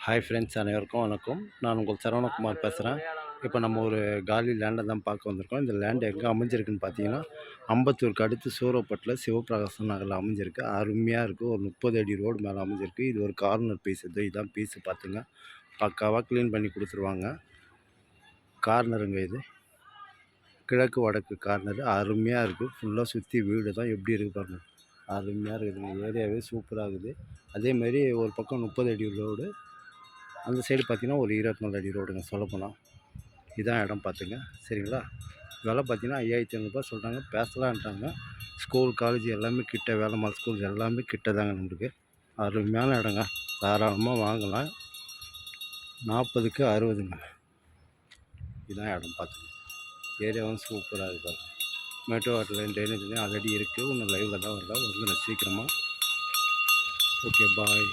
Hi friends, அனைவருக்கும் வணக்கம். நான் உங்கள் சரவணகுமார் பேசுகிறேன். இப்போ நம்ம ஒரு காலி லேண்டை தான் பார்க்க வந்திருக்கோம். இந்த லேண்ட் எங்கே அமைஞ்சிருக்குன்னு பார்த்தீங்கன்னா, அம்பத்தூருக்கு அடுத்து சூரப்பட்டில் சிவபிரகாசம் நகரில் அமைஞ்சிருக்கு. அருமையாக இருக்குது. ஒரு 30 அடி ரோடு மேலே அமைஞ்சிருக்கு. இது ஒரு கார்னர் பீஸ். இதுதான் பீஸு பார்த்துங்க. பக்காவாக க்ளீன் பண்ணி கொடுத்துருவாங்க. கார்னருங்க இது. கிழக்கு வடக்கு கார்னரு அருமையாக இருக்குது. ஃபுல்லாக சுற்றி வீடு தான். எப்படி இருக்குது பாருங்கள். அருமையாக இருக்குதுங்க. ஏரியாவே சூப்பராக இருக்குது. அதேமாரி ஒரு பக்கம் 30 அடி ரோடு, அந்த சைடு பார்த்தீங்கன்னா ஒரு 24 அடி ரோடுங்க சொல்லப்போனால். இதான் இடம் பார்த்துங்க. சரிங்களா? விலை பார்த்தீங்கன்னா 5500 சொல்கிறாங்க. பேசலான்ட்டாங்க. ஸ்கூல் காலேஜ் எல்லாமே கிட்ட, வேலம்மாள் ஸ்கூல் எல்லாமே கிட்ட தாங்க நம்மளுக்கு. அருமையான இடங்க. தாராளமாக வாங்கலாம். 40க்கு 60ங்க. இதான் இடம் பார்த்துங்க. ஏரியாவும் சூப்பராக இருக்குது. Metro water line, drainage line already இருக்குது. இன்னும் லைவில் தான் வரல. வந்து சீக்கிரமாக. ஓகே, பாய்.